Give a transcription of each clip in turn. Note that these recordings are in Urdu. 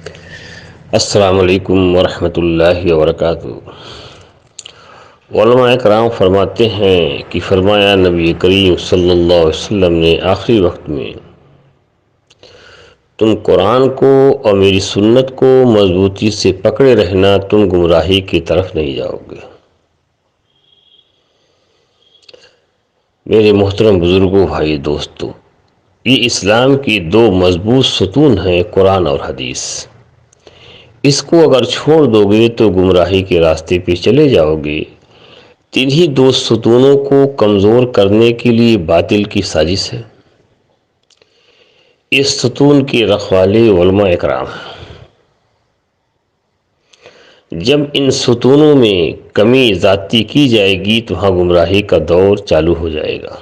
السلام علیکم ورحمۃ اللہ وبرکاتہ۔ علماء کرام فرماتے ہیں کہ فرمایا نبی کریم صلی اللہ علیہ وسلم نے آخری وقت میں تم قرآن کو اور میری سنت کو مضبوطی سے پکڑے رہنا، تم گمراہی کی طرف نہیں جاؤ گے۔ میرے محترم بزرگوں، بھائی، دوستو، یہ اسلام کی دو مضبوط ستون ہیں، قرآن اور حدیث۔ اس کو اگر چھوڑ دو گے تو گمراہی کے راستے پہ چلے جاؤ گے۔ انہی دو ستونوں کو کمزور کرنے کے لیے باطل کی سازش ہے۔ اس ستون کے رکھوالے علماء اکرام ہیں۔ جب ان ستونوں میں کمی زیادتی کی جائے گی تو وہاں گمراہی کا دور چالو ہو جائے گا۔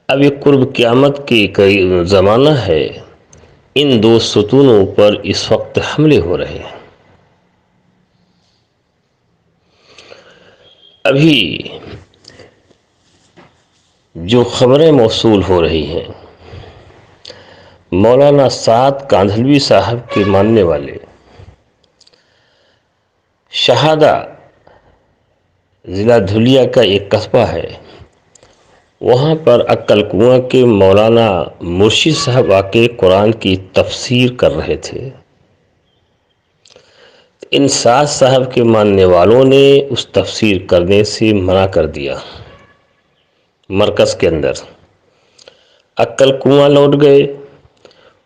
اب یہ قرب قیامت کے زمانہ ہے، ان دو ستونوں پر اس وقت حملے ہو رہے ہیں۔ ابھی جو خبریں موصول ہو رہی ہیں، مولانا سعد کاندھلوی صاحب کے ماننے والے شہادہ ضلع دھلیا کا ایک قصبہ ہے، وہاں پر عقل کنواں کے مولانا مرشد صاحب آ کے قرآن کی تفسیر کر رہے تھے۔ ان سعد صاحب کے ماننے والوں نے اس تفسیر کرنے سے منع کر دیا۔ مرکز کے اندر عقل کنواں لوٹ گئے۔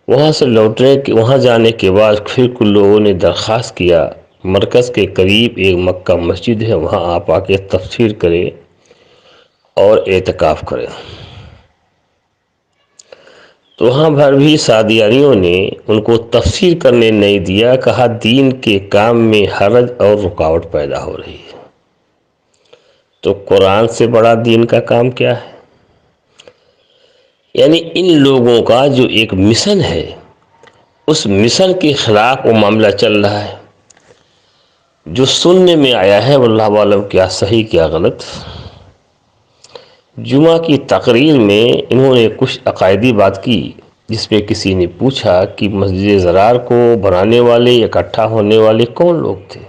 وہاں جانے کے بعد پھر کچھ لوگوں نے درخواست کیا، مرکز کے قریب ایک مکہ مسجد ہے، وہاں آپ آ کے تفسیر کریں اور اعتکاف کریں۔ تو وہاں پر بھی سعدیانیوں نے ان کو تفسیر کرنے نہیں دیا، کہا دین کے کام میں حرج اور رکاوٹ پیدا ہو رہی ہے۔ تو قرآن سے بڑا دین کا کام کیا ہے؟ یعنی ان لوگوں کا جو ایک مشن ہے، اس مشن کے خلاف وہ معاملہ چل رہا ہے۔ جو سننے میں آیا ہے واللہ عالم کیا صحیح کیا غلط، جمعہ کی تقریر میں انہوں نے کچھ عقائدی بات کی، جس پہ کسی نے پوچھا کہ مسجد ضرار کو بنانے والے، اکٹھا ہونے والے کون لوگ تھے؟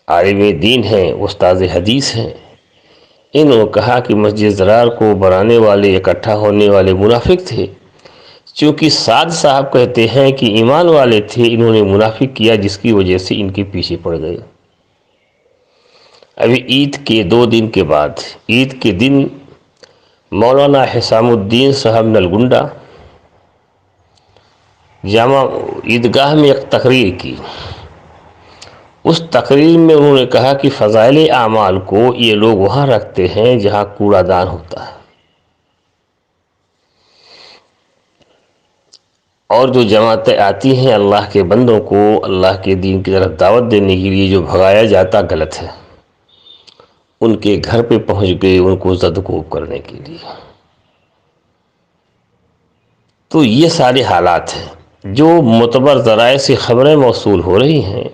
عالم دین ہیں، استاد حدیث ہیں۔ انہوں نے کہا کہ مسجد ضرار کو بنانے والے، اکٹھا ہونے والے منافق تھے۔ چونکہ سعد صاحب کہتے ہیں کہ ایمان والے تھے، انہوں نے منافق کیا، جس کی وجہ سے ان کے پیچھے پڑ گئے۔ ابھی عید کے 2 دن کے بعد، عید کے دن مولانا حسام الدین صاحب نلگنڈا جامع عیدگاہ میں ایک تقریر کی۔ اس تقریر میں انہوں نے کہا کہ فضائل اعمال کو یہ لوگ وہاں رکھتے ہیں جہاں کوڑا دان ہوتا ہے، اور جو جماعتیں آتی ہیں اللہ کے بندوں کو اللہ کے دین کی طرف دعوت دینے کے لیے، جو بھگایا جاتا غلط ہے، ان کے گھر پہ پہنچ گئے ان کو زدکوب کرنے کے لیے۔ تو یہ سارے حالات ہیں جو معتبر ذرائع سے خبریں موصول ہو رہی ہیں۔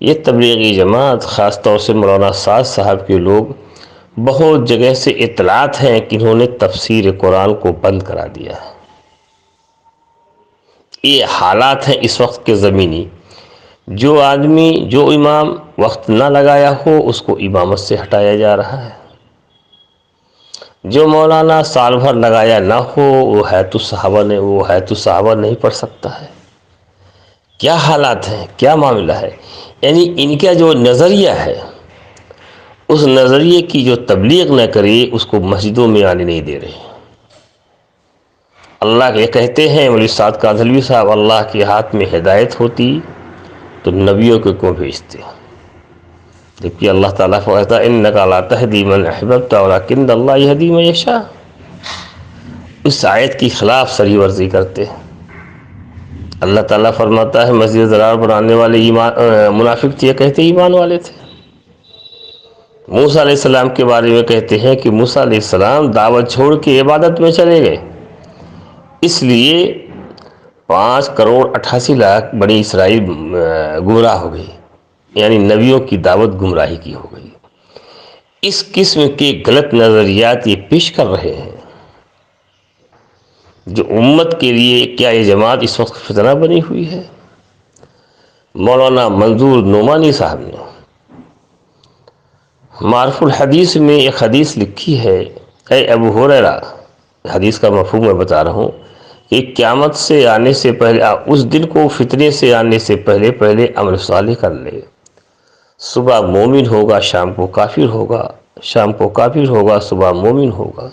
یہ تبلیغی جماعت، خاص طور سے مولانا سعد صاحب کے لوگ، بہت جگہ سے اطلاعات ہیں کہ انہوں نے تفسیر قرآن کو بند کرا دیا ہے۔ یہ حالات ہیں اس وقت کے زمینی۔ جو آدمی، جو امام وقت نہ لگایا ہو، اس کو امامت سے ہٹایا جا رہا ہے۔ جو مولانا سال بھر لگایا نہ ہو، وہ حیات الصحابہ نہیں پڑھ سکتا ہے۔ کیا حالات ہیں، کیا معاملہ ہے؟ یعنی ان کا جو نظریہ ہے، اس نظریے کی جو تبلیغ نہ کرے، اس کو مسجدوں میں آنے نہیں دے رہے۔ اللہ یہ کہتے ہیں مولانا سعد کاندھلوی صاحب، اللہ کے ہاتھ میں ہدایت ہوتی تو نبیوں کو کیوں بھیجتے؟ جبکہ اللہ تعالیٰ فرماتا ہے انک لا تہدی من احببت ولکن اللہ یہدی من یشاء۔ اس آیت کی خلاف سری ورزی کرتے ہیں۔ اللہ تعالیٰ فرماتا ہے مسجد ضرار بنانے والے منافق تھے، کہتے ایمان والے تھے۔ موسیٰ علیہ السلام کے بارے میں کہتے ہیں کہ موسیٰ علیہ السلام دعوت چھوڑ کے عبادت میں چلے گئے، اس لیے 5,88,00,000 بنی اسرائیل گمراہ ہو گئی، یعنی نبیوں کی دعوت گمراہی کی ہو گئی۔ اس قسم کے غلط نظریات یہ پیش کر رہے ہیں۔ جو امت کے لیے کیا یہ جماعت اس وقت فتنہ بنی ہوئی ہے؟ مولانا منظور نعمانی صاحب نے معرف الحدیث میں ایک حدیث لکھی ہے، اے ابو ہریرہ، حدیث کا مفہوم میں بتا رہا ہوں کہ قیامت سے آنے سے پہلے، اس دن کو فتنے سے آنے سے پہلے پہلے عمل صالح کر لے، صبح مومن ہوگا شام کو کافر ہوگا، شام کو کافر ہوگا صبح مومن ہوگا۔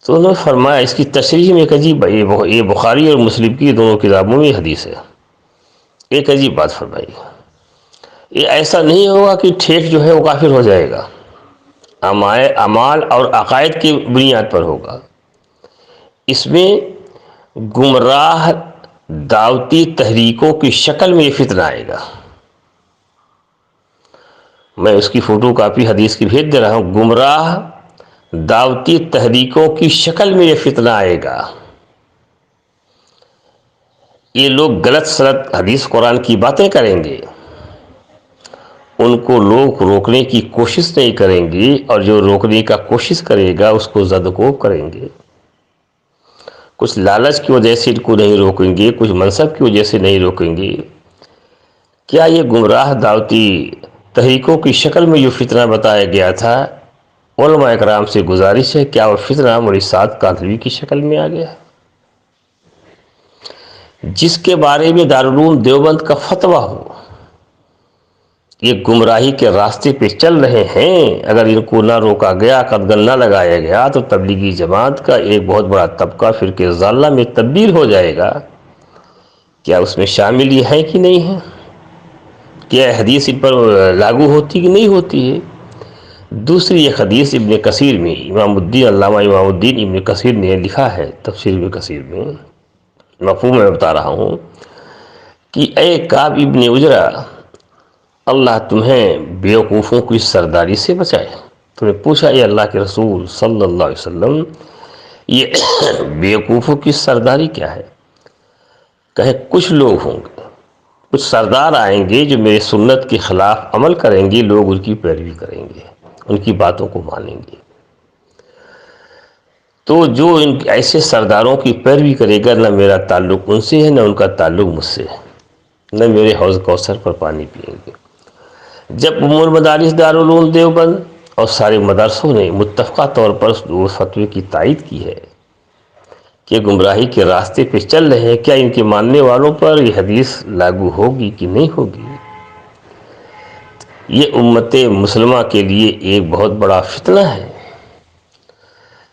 تو انہوں نے فرمایا، اس کی تشریح میں ایک عجیب، یہ بخاری اور مسلم کی دونوں کتابوں میں حدیث ہے، ایک عجیب بات فرمائی، یہ ایسا نہیں ہوگا کہ ٹھیک جو ہے وہ کافر ہو جائے گا، اعمال اور عقائد کی بنیاد پر ہوگا، اس میں گمراہ دعوتی تحریکوں کی شکل میں یہ فتنہ آئے گا۔ میں اس کی فوٹو کاپی حدیث کی بھیج دے رہا ہوں، گمراہ دعوتی تحریکوں کی شکل میں یہ فتنہ آئے گا۔ یہ لوگ غلط سلط حدیث قرآن کی باتیں کریں گے، ان کو لوگ روکنے کی کوشش نہیں کریں گے، اور جو روکنے کا کوشش کرے گا اس کو زدکوب کریں گے۔ کچھ لالچ کی وجہ سے ان کو نہیں روکیں گے، کچھ منصب کی وجہ سے نہیں روکیں گے۔ کیا یہ گمراہ دعوتی تحریکوں کی شکل میں جو فتنہ بتایا گیا تھا، علماء اکرام سے گزارش ہے، کیا وہ فتنہ مولی سعد کاندھلوی کی شکل میں آ گیا، جس کے بارے میں دارالعلوم دیوبند کا فتویٰ ہو؟ یہ گمراہی کے راستے پہ چل رہے ہیں، اگر ان کو نہ روکا گیا، قدغن نہ لگایا گیا، تو تبلیغی جماعت کا ایک بہت بڑا طبقہ فرقہ ضالہ میں تبدیل ہو جائے گا۔ کیا اس میں شامل یہ ہیں کہ نہیں ہیں؟ کیا حدیث ان پر لاگو ہوتی کہ نہیں ہوتی ہے؟ دوسری ایک حدیث ابن کثیر میں، علامہ امام الدین ابن کثیر نے لکھا ہے تفسیر ابن کثیر میں، مفہوم میں بتا رہا ہوں کہ اے کعب ابن عجرہ، اللہ تمہیں بیوقوفوں کی سرداری سے بچائے۔ تو نے پوچھا، اے اللہ کے رسول صلی اللہ علیہ وسلم، یہ بیوقوفوں کی سرداری کیا ہے؟ کہے کچھ لوگ ہوں گے، کچھ سردار آئیں گے جو میرے سنت کے خلاف عمل کریں گے، لوگ ان کی پیروی کریں گے، ان کی باتوں کو مانیں گے۔ تو جو ان ایسے سرداروں کی پیروی کرے گا، نہ میرا تعلق ان سے ہے، نہ ان کا تعلق مجھ سے ہے، نہ میرے حوض کوثر پر پانی پئیں گے۔ جب المدارس دارالعلوم دیوبند اور سارے مدرسوں نے متفقہ طور پر اس فتوے کی تائید کی ہے کہ گمراہی کے راستے پہ چل رہے ہیں، کیا ان کے ماننے والوں پر یہ حدیث لاگو ہوگی کہ نہیں ہوگی؟ یہ امت مسلمہ کے لیے ایک بہت بڑا فتنہ ہے۔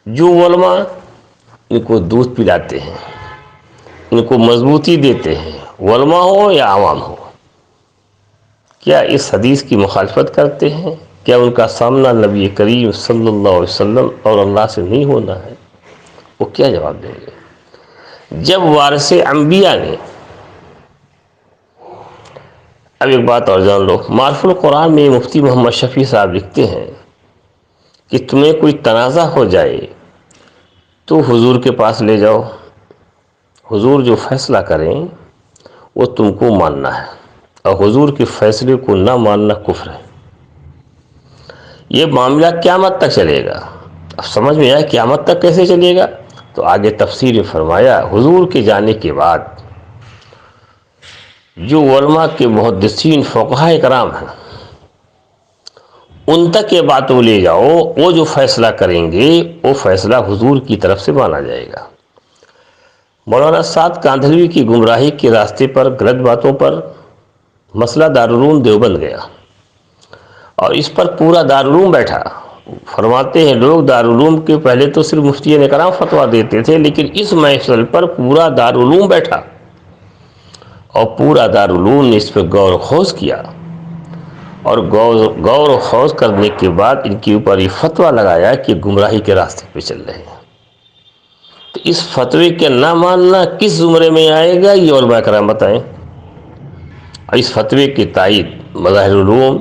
جو علماء ان کو دودھ پلاتے ہیں، ان کو مضبوطی دیتے ہیں، علماء ہو یا عوام ہو، کیا اس حدیث کی مخالفت کرتے ہیں؟ کیا ان کا سامنا نبی کریم صلی اللہ علیہ وسلم اور اللہ سے نہیں ہونا ہے؟ وہ کیا جواب دیں گے جب وارث انبیاء نے؟ اب ایک بات اور جان لو، معرف القرآن میں مفتی محمد شفیع صاحب لکھتے ہیں کہ تمہیں کوئی تنازع ہو جائے تو حضور کے پاس لے جاؤ، حضور جو فیصلہ کریں وہ تم کو ماننا ہے، اور حضور کے فیصلے کو نہ ماننا کفر ہے۔ یہ معاملہ قیامت تک چلے گا۔ اب سمجھ میں آیا قیامت تک کیسے چلے گا؟ تو آگے تفسیر فرمایا، حضور کے جانے کے بعد جو علماء کے محدثین فقہاء کرام ہیں، ان تک یہ باتوں لے جاؤ، وہ جو فیصلہ کریں گے وہ فیصلہ حضور کی طرف سے مانا جائے گا۔ مولانا سعد کاندھلوی کی گمراہی کے راستے پر، غلط باتوں پر مسئلہ دارالعلوم دیوبند گیا، اور اس پر پورا دارالعلوم بیٹھا۔ فرماتے ہیں لوگ دارالعلوم کے پہلے تو صرف مفتیان کرام فتویٰ دیتے تھے، لیکن اس محفل پر پورا دارالعلوم بیٹھا، اور پورا دارالعلوم نے اس پہ غور و خوض کیا، اور غور و خوض کرنے کے بعد ان کے اوپر یہ فتویٰ لگایا کہ گمراہی کے راستے پہ چل رہے ہیں۔ تو اس فتوے کے نہ ماننا کس زمرے میں آئے گا، یہ علماء کرام بتائیں۔ اور اس فتوے کی تائید مظاہر العلوم،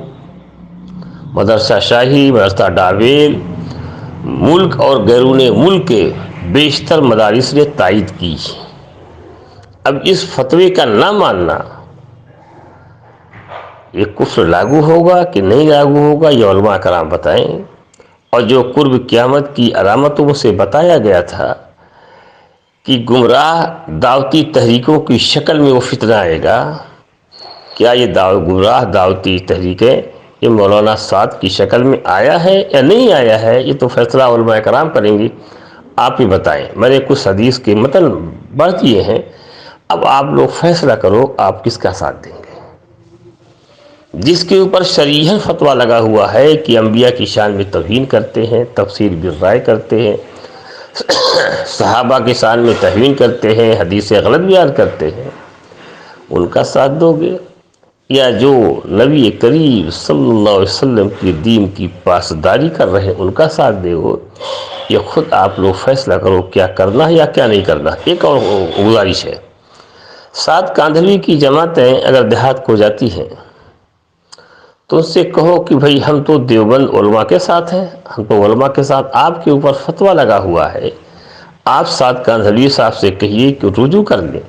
مدرسہ شاہی، مدرسہ ڈاویل، ملک اور بیرون ملک کے بیشتر مدارس نے تائید کی۔ اب اس فتوے کا نہ ماننا، یہ کفر لاگو ہوگا کہ نہیں لاگو ہوگا، یہ علماء کرام بتائیں۔ اور جو قرب قیامت کی علامتوں سے بتایا گیا تھا کہ گمراہ دعوتی تحریکوں کی شکل میں وہ فتنہ آئے گا، کیا یہ گمراہ دعوتی تحریکیں یہ مولانا سعد کی شکل میں آیا ہے یا نہیں آیا ہے، یہ تو فیصلہ علماء کرام کریں گے۔ آپ ہی بتائیں، میں نے کچھ حدیث کے متن پڑھ دیے ہیں، اب آپ لوگ فیصلہ کرو آپ کس کا ساتھ دیں گے۔ جس کے اوپر شریحاً فتویٰ لگا ہوا ہے کہ انبیاء کی شان میں توہین کرتے ہیں، تفسیر بالرائے کرتے ہیں، صحابہ کی شان میں توہین کرتے ہیں، حدیث غلط بیان کرتے ہیں، ان کا ساتھ دو گے، یا جو نبی کریم صلی اللہ علیہ وسلم کی دین کی پاسداری کر رہے ہیں ان کا ساتھ دے گو؟ یہ خود آپ لوگ فیصلہ کرو کیا کرنا ہے یا کیا نہیں کرنا۔ ایک اور گزارش ہے، 7 کاندھلوی کی جماعتیں اگر دیہات کو جاتی ہیں تو اس سے کہو کہ بھئی ہم تو دیوبند علماء کے ساتھ ہیں، ہم تو علماء کے ساتھ، آپ کے اوپر فتویٰ لگا ہوا ہے، آپ 7 کاندھلوی صاحب سے کہیے کہ رجوع کر لیں،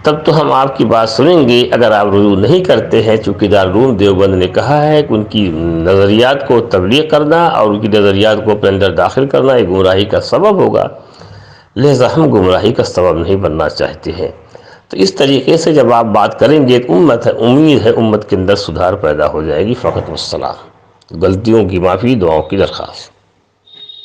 تب تو ہم آپ کی بات سنیں گے۔ اگر آپ رجوع نہیں کرتے ہیں، چونکہ دارالعلوم دیوبند نے کہا ہے کہ ان کی نظریات کو تبلیغ کرنا اور ان کی نظریات کو اپنے اندر داخل کرنا یہ گمراہی کا سبب ہوگا، لہذا ہم گمراہی کا سبب نہیں بننا چاہتے ہیں۔ تو اس طریقے سے جب آپ بات کریں گے تو امید ہے امت کے اندر سدھار پیدا ہو جائے گی۔ فقط والسلام، غلطیوں کی معافی، دعاؤں کی درخواست۔